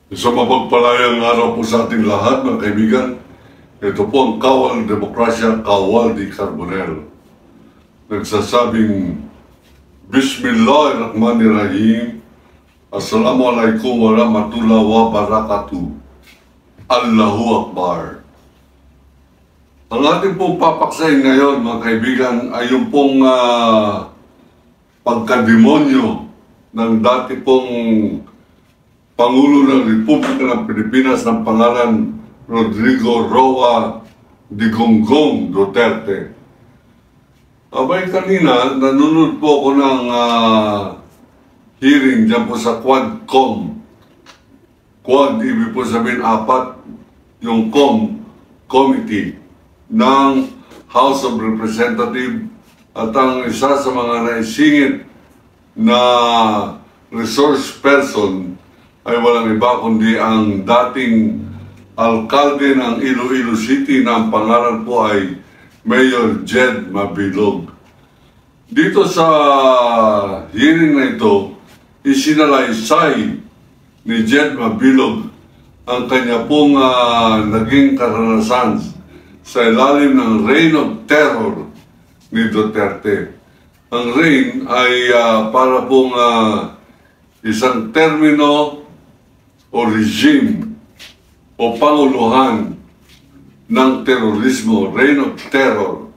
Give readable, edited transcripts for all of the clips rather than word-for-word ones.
Sa mapagpalayang araw po sa ating lahat, mga kaibigan. Ito po ang Kawal Demokrasya, Kawal di Carbonell. Nagsasabing, Bismillahirrahmanirrahim. Assalamualaikum warahmatullahi wabarakatuh. Allahu Akbar. Ang ating pong papaksayin ngayon, mga kaibigan, ay yung pong pagkademonyo ng dati pong Pangulo ng Republika ng Pilipinas ng pangalan Rodrigo Roa Digongong Duterte. Abay kanina, nanonood po ako ng hearing dyan po sa Quadcom. Quad, ibig po sabihin apat, yung committee ng House of Representatives at ang isa sa mga naisingit na resource person ay walang iba kundi ang dating alkalde ng Iloilo City na ang pangalan po ay Mayor Jed Mabilog. Dito sa hearing na ito, isinalaysay ni Jed Mabilog ang kanya pong naging karanasan sa ilalim ng Reign of Terror ni Duterte. Ang reign ay para pong isang termino o regime o panguluhan ng terorismo, Reign of Terror.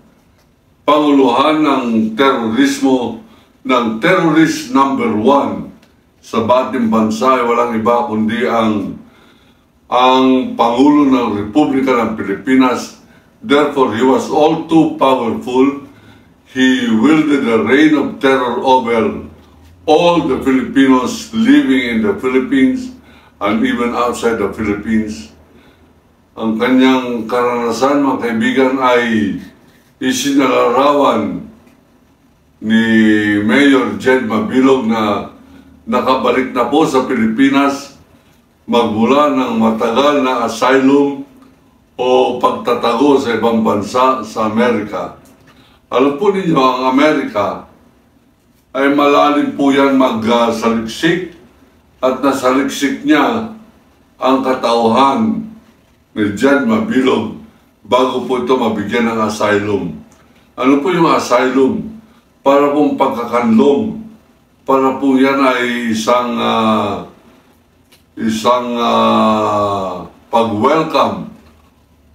Panguluhan ng terorismo ng terrorist number 1 sa bating bansa ay walang iba kundi ang Pangulo ng Republika ng Pilipinas. Therefore, he was all too powerful. He wielded the reign of terror over all the Filipinos living in the Philippines and even outside the Philippines. Ang kanyang karanasan, mga kaibigan, ay isinalarawan ni Mayor Jed Mabilog na nakabalik na po sa Pilipinas magmula ng matagal na asylum o pagtatago sa ibang bansa sa Amerika. Alam po ninyo, ang Amerika ay malalim po yan magsaliksik at nasaliksik niya ang katauhan ni Jed Mabilog bago po ito mabigyan ng asylum. Ano po yung asylum? Para pong pagkakanlong. Para po yan ay isang pag-welcome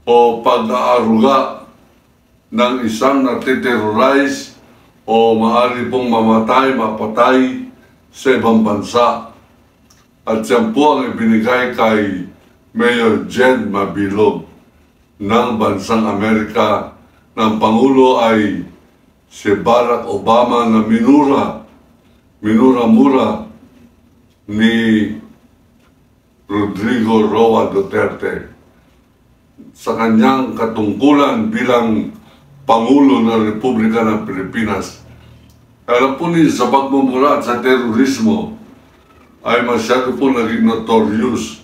o pag-aaruga ng isang natiterrorize o maaari pong mamatay, mapatay sa ibang bansa. At yan po ang ibinigay kay Mayor Jed Mabilog ng bansang Amerika ng Pangulo ay si Barack Obama na minura-mura ni Rodrigo Roa Duterte sa kanyang katungkulan bilang Pangulo ng Republika ng Pilipinas. Alam po niyo, sa pagmumura at sa terorismo ay masyado po naging notorious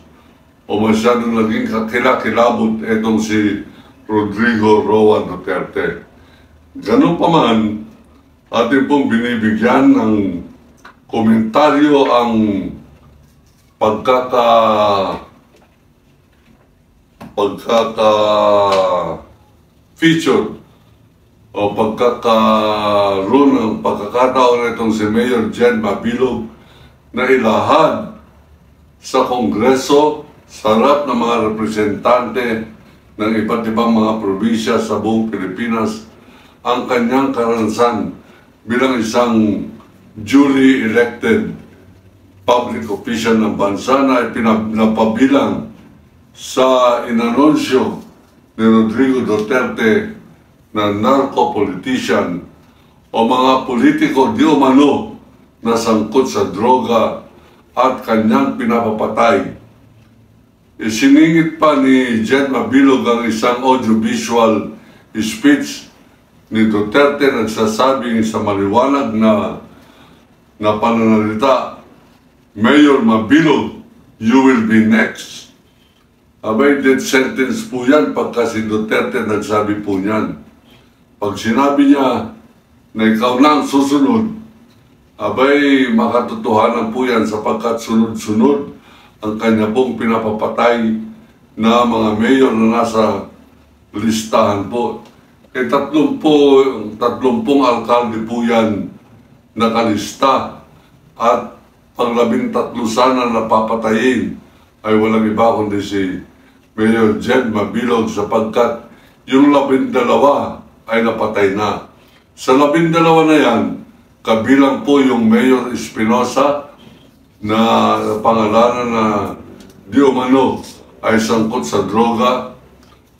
o masyado naging kakilakilabot itong si Rodrigo Roa Duterte. Ganun pa man, atin pong binibigyan ng komentaryo ang pagkaka-featured o pagkakaroon ng pagkakataon itong si Mayor Jed Mabilog na ilahad sa Kongreso, sa harap ng mga representante ng iba't ibang mga probinsya sa buong Pilipinas, ang kanyang karanasan bilang isang duly elected public official ng bansa na pinapabilang sa inanunsyo ni Rodrigo Duterte na narco-politician o mga politiko di umano na sangkot sa droga at kanyang pinapapatay. Isiningit pa ni Jed Mabilog ang isang audiovisual speech ni Duterte nagsasabing sa maliwanag na pananalita, Mayor Mabilog, you will be next. Abay, death sentence po yan pagka si Duterte nagsabi po yan. Pag sinabi niya na ikaw na ang susunod, abay, makatotohanan po yan sapagkat sunod-sunod ang kanya pong pinapapatay na mga mayor na nasa listahan po. Eh 30 alkalde po yan nakalista at pang 13 sana na papatayin ay walang iba kundi si Mayor Jed Mabilog sapagkat yung 12 ay napatay na. Sa 12 na yan, kabilang po yung Mayor Espinosa na pangalanan na di umano ay sangkot sa droga.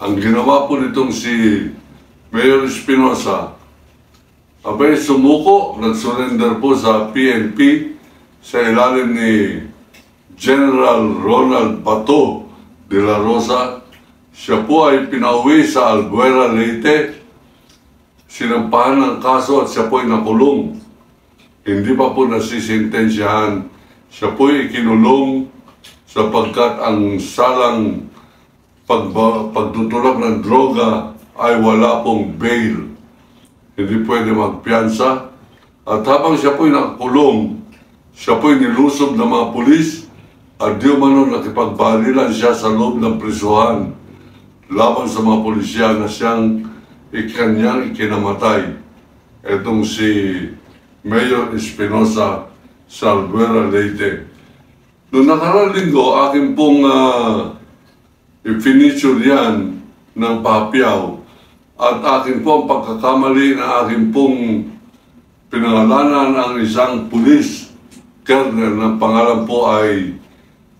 Ang ginawa po nitong si Mayor Espinosa, abay sumuko, nag-surrender po sa PNP sa ilalim ni General Ronald Bato de la Rosa. Siya po ay pinauwi sa Albuera, Leyte. Sinampahan ng kaso at siya po ay nakulong. Hindi pa po nasisintensyahan. Siya po ay ikinulong sapagkat ang salang pagtutulak ng droga ay wala pong bail. Hindi pwede magpiyansa. At habang siya po ay nakakulong, siya po ay nilusob ng mga pulis at di umano nakipagbarilan siya sa loob ng prisuhan laban sa mga pulisya na siyang ikanyang ikinamatay. Itong si Mayor Espinosa sa Albuera, Leyte. Noong nakaraang linggo, aking pong i-finiture yan ng Papiaw at akin po ang pagkakamali na akin pong pinangalanan ang isang pulis colonel na pangalan po ay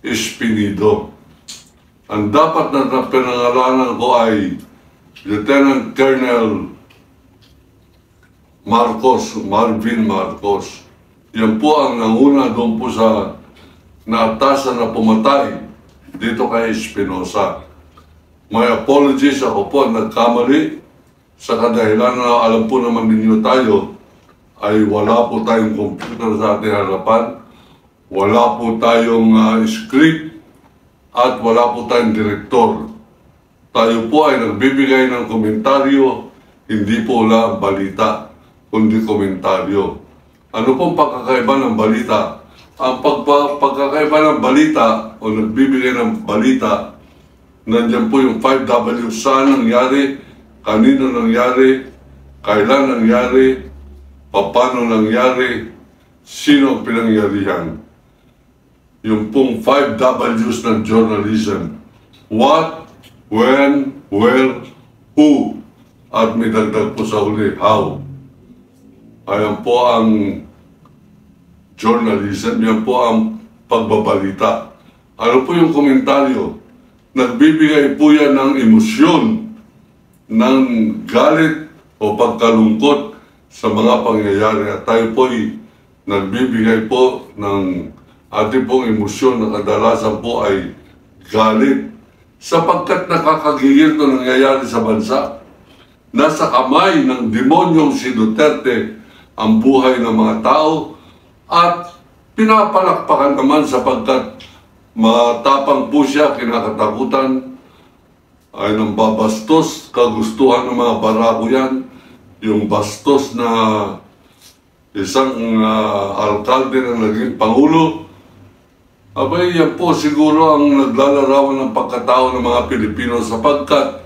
Espinido. Ang dapat na pinangalanan ko ay Lieutenant Colonel Marcos, Marvin Marcos. Yan po ang nanguna doon po sa naatasan na pumatay dito kay Espinosa. May apologies, ako po nagkamali sa kadahilan na alam po naman ninyo tayo ay wala po tayong computer sa ating harapan, wala po tayong script, at wala po tayong direktor. Tayo po ay nagbibigay ng komentaryo, hindi po lang balita, kundi komentaryo. Ano pong pagkakaiba ng balita? Ang pagkakaiba ng balita o nagbibigay ng balita, nandiyan po yung 5W, saan nangyari, kanino nangyari, kailan nangyari, paano nangyari, sino ang pinangyarihan. Yung pong 5 W's ng journalism. What, when, where, who, at may dagdag po sa huli, how. Ayan po ang journalism, yan po ang pagbabalita. Ano po yung komentaryo? Nagbibigay po yan ng emosyon, ng galit o pagkalungkot sa mga pangyayari. At tayo po ay nagbibigay po ng ating pong emosyon na kadalasan po ay galit. Sapagkat nakakagigil ito nangyayari sa bansa. Nasa kamay ng demonyong si Duterte ang buhay ng mga tao at pinapalakpakan naman sapagkat matapang po siya, kinakatakutan, ay nang babastos, kagustuhan ng mga barako yan, yung bastos na isang alkalde na naging pangulo. Abay, yan po siguro ang naglalarawan ng pagkatao ng mga Pilipino sapagkat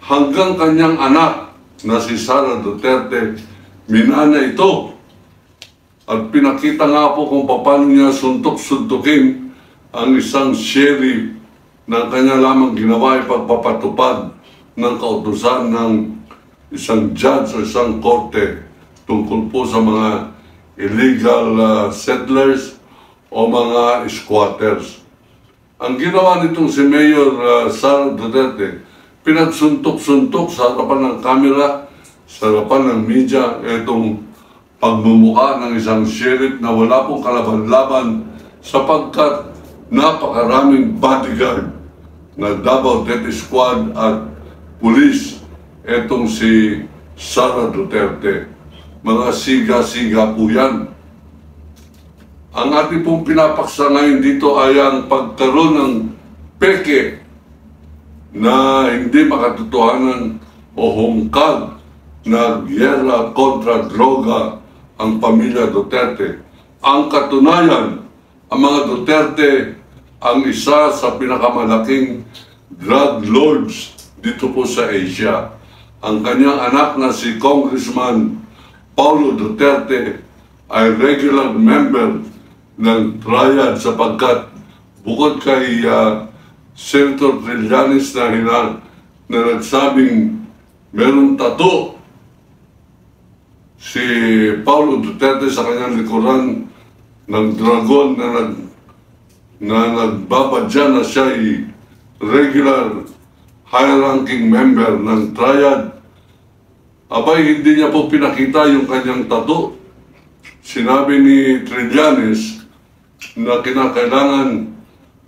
hanggang kanyang anak na si Sara Duterte, minana ito. At pinakita nga po kung paano niya suntok-suntukin ang isang sheriff na kanya lamang ginawa ay pagpapatupad ng kautusan ng isang judge o isang korte tungkol po sa mga illegal settlers o mga squatters. Ang ginawa nitong si Mayor Sara Duterte, pinagsuntok-suntok sa harapan ng kamera, sa harapan ng media, itong pagmumukha ng isang sheriff na wala pong kalaban-laban sapagkat napakaraming bodyguard na Davao Death Squad at pulis itong si Sara Duterte. Mga siga-siga po yan. Ang ating pong pinapaksa ngayon dito ay ang pagkaroon ng peke na hindi makatotohanan o hungkag na gyera kontra droga ang pamilya Duterte. Ang katunayan, ang mga Duterte ang isa sa pinakamalaking drug lords dito po sa Asia. Ang kanyang anak na si Congressman Paulo Duterte ay regular member ng Triad sapagkat bukod kay Senator Trillanes na nagsabing meron tato si Paulo Duterte sa kanyang likuran ng dragon na nagbabadya na siya ay regular high-ranking member ng Triad. Abay, hindi niya po pinakita yung kanyang tato. Sinabi ni Trillanes na kinakailangan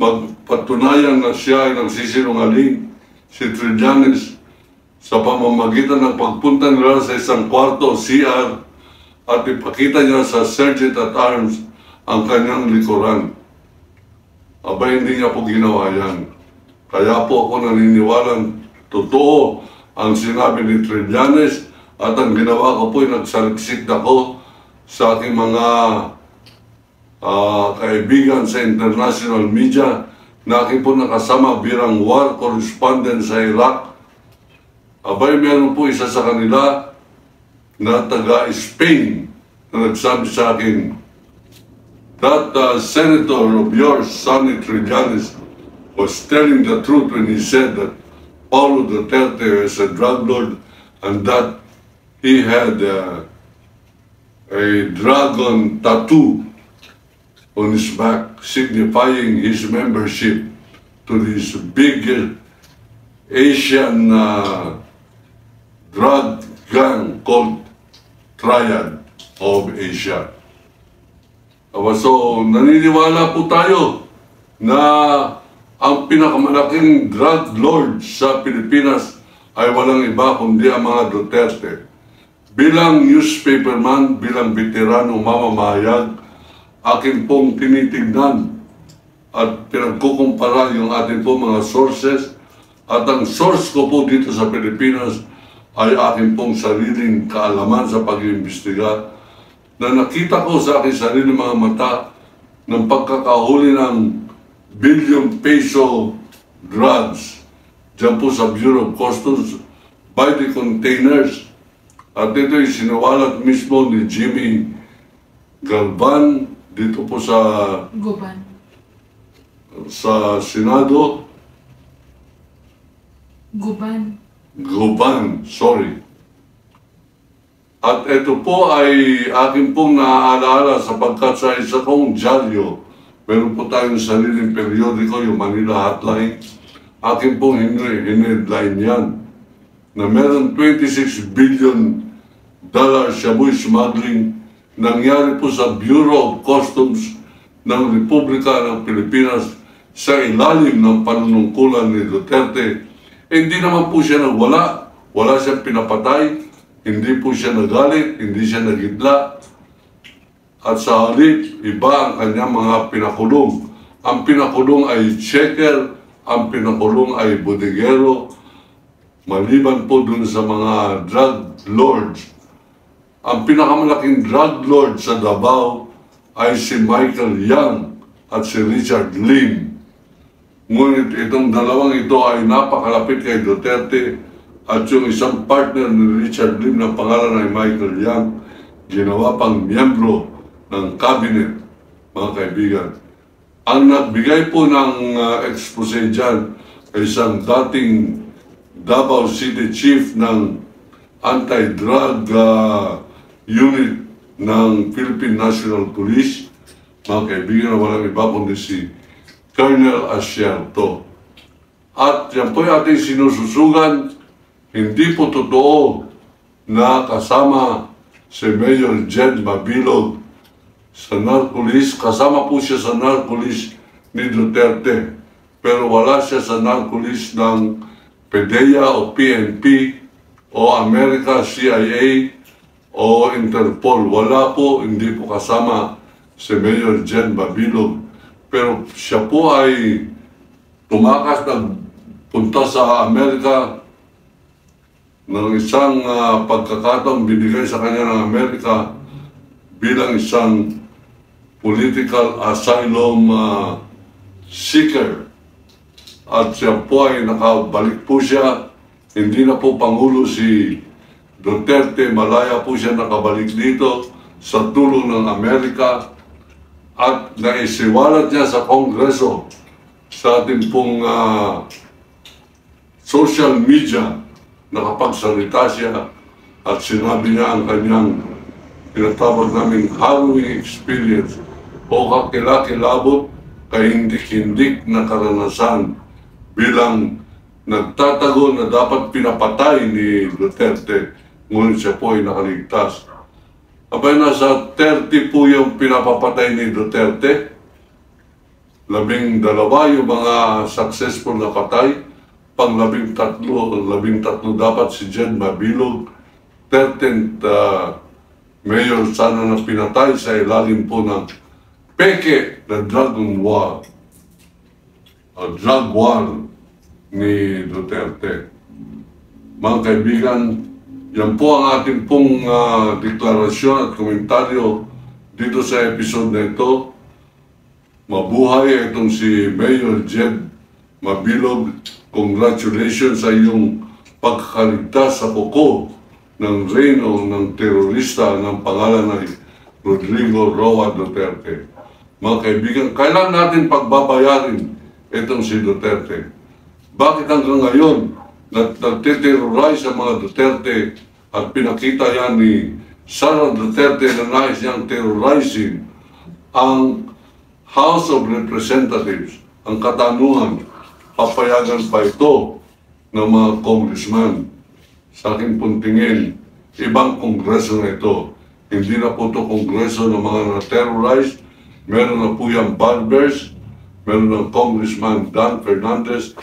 magpatunayan na siya ay nagsisinungaling. Si Trillanes sa pamamagitan ng pagpunta nila sa isang kwarto, CR, at ipakita niya sa Sergeant at Arms ang kanyang likuran. Abay, hindi niya po ginawa yan. Kaya po ako naniniwalang totoo ang sinabi ni Trillanes at ang ginawa ko po ay nagsaliksik ako sa aking mga kaibigan sa international media na aking po nakasama bilang war correspondent sa Iraq. Abay, meron po isa sa kanila na taga-Spain na nagsabi sa akin that senator of yours, Sonny Trillanes, was telling the truth when he said that Paulo Duterte is a drug lord and that he had a dragon tattoo on his back signifying his membership to this big Asian drug gang called Triad of Asia. So, naniniwala po tayo na ang pinakamalaking drug lord sa Pilipinas ay walang iba kundi ang mga Duterte. Bilang newspaperman, bilang veteranong mamamahayag, akin pong tinitignan at pinagkukumpara yung ating pong mga sources. At ang source ko po dito sa Pilipinas ay aking pong sariling kaalaman sa pag-iimbestiga na nakita ko sa aking sariling mga mata ng pagkakahuli ng billion peso drugs dyan po sa Bureau of Customs by the containers. At ito ay sinawalat mismo ni Jimmy Galvan dito po sa Senado. Guban, sorry. At ito po ay akin pong naaalala sapagkat sa isa kong dyaryo, meron po tayong sariling periodiko, yung Manila Hotline. Akin pong hinheadline yan na meron $26 billion shabu smuggling nangyari po sa Bureau of Customs ng Republika ng Pilipinas sa ilalim ng panunungkulan ni Duterte. Hindi naman po siya nagwala, wala siyang pinapatay, hindi po siya nagalit, hindi siya nagidla. At sa halip, iba ang kanyang mga pinakulong. Ang pinakulong ay checker, ang pinakulong ay bodegero, maliban po dun sa mga drug lords. Ang pinakamalaking drug lord sa Davao ay si Michael Yang at si Richard Lim. Ngunit itong dalawang ito ay napakalapit kay Duterte at yung isang partner ni Richard Lim na pangalan ay Michael Yang, ginawa pang miyembro ng cabinet, mga kaibigan. Ang nagbigay po ng expose dyan ay isang dating Davao City Chief ng anti-drug unit ng Philippine National Police, mga kaibigan, na walang iba kundi si Colonel Asierto. At yan po yung ating sinususugan, hindi po totoo na kasama si Mayor Jed Mabilog sa narcolis. Kasama po siya sa narcolis ni Duterte, pero wala siya sa narcolis ng PDEA o PNP o America, CIA o Interpol. Wala po, hindi po kasama si Mayor Jed Mabilog. Pero siya po ay tumakas, nagpunta sa Amerika ng isang pagkakataong binigay sa kanya ng Amerika bilang isang political asylum seeker. At siya po ay nakabalik po siya. Hindi na po Pangulo si Duterte, malaya po siya nakabalik dito sa tulong ng Amerika at naisiwalat niya sa Kongreso sa ating pong social media. Nakapagsalita siya at sinabi niya ang kanyang tinatawag naming harrowing experience o kakilakilabot kahindik-hindik na karanasan bilang nagtatago na dapat pinapatay ni Duterte, ngunit siya po ay nakaligtas. Abay, nasa 30 po yung pinapapatay ni Duterte. 12 yung mga successful na patay. Pang 13 dapat si Jed Mabilog. 13th mayor sana na pinatay sa ilalim po ng peke na drug war. Drug war ni Duterte. Mga kaibigan, yan po ang ating pong deklarasyon at komentaryo dito sa episode na ito. Mabuhay itong si Mayor Jed Mabilog. Congratulations sa iyong pagkakaligtas sa kuko ng reyno ng terorista ng pangalan ay Rodrigo Roa Duterte. Mga kaibigan, kailan natin pagbabayarin itong si Duterte? Bakit hanggang ngayon nagtiterrorize ang mga Duterte at pinakita yan ni Sara Duterte na nais niyang terrorizing ang House of Representatives? Ang katanungan, papayagan pa ito ng mga congressman? Sa aking puntingin, ibang kongreso na ito. Hindi na po ito kongreso ng mga na-terrorize. Meron na po yung Balbers, meron ng Congressman Dan Fernandez,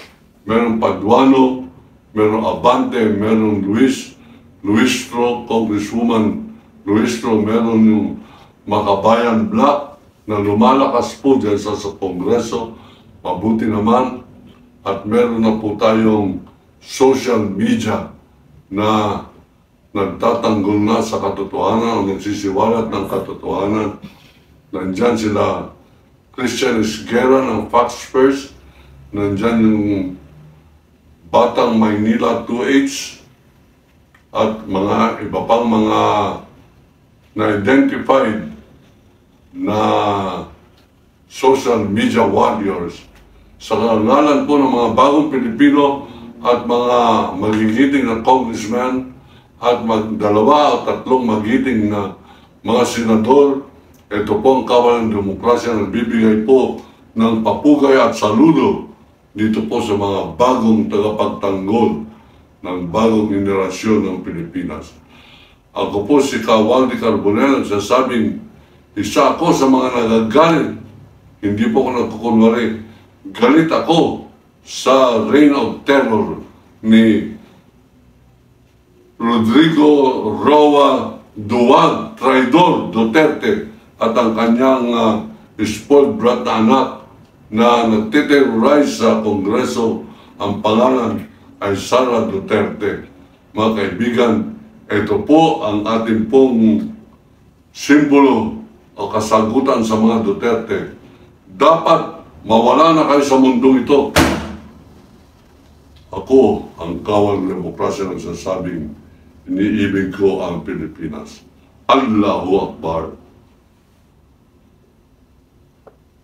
meron Paduano, meron Abante, meron Luistro, Congresswoman Luistro, meron yung Makabayan Black na lumalakas po dyan sa Kongreso. Mabuti naman. At meron na po tayong social media na nagtatanggol na sa katotohanan o nagsisiwalat ng katotohanan. Nandyan sila Christian Esguerra ng Fox First, nandyan yung Batang Maynila 2H at mga iba pang mga na-identified na social media warriors sa ngalan po ng mga bagong Pilipino at mga magigiting na congressman at dalawa o tatlong magigiting na mga senador. Ito po ang kawal ng demokrasya na nagbibigay po ng papugay at saludo dito po sa mga bagong tagapagtanggol ng bagong henerasyon ng Pilipinas. Ako po si Kawaldi Carbonell, nagsasabing isa ako sa mga nagagalit. Hindi po ako nagkukunwari. Galit ako sa reign of terror ni Rodrigo Roa Duwag, traidor Duterte at ang kanyang spoiled brat na anak na nagtiterrorize sa Kongreso. Ang pangalan ay Sara Duterte. Mga kaibigan, ito po ang ating pong simbolo o kasagutan sa mga Duterte. Dapat mawala na kayo sa mundong ito. Ako, ang kawal ng demokrasya, nagsasabing iniibig ko ang Pilipinas. Allahu Akbar.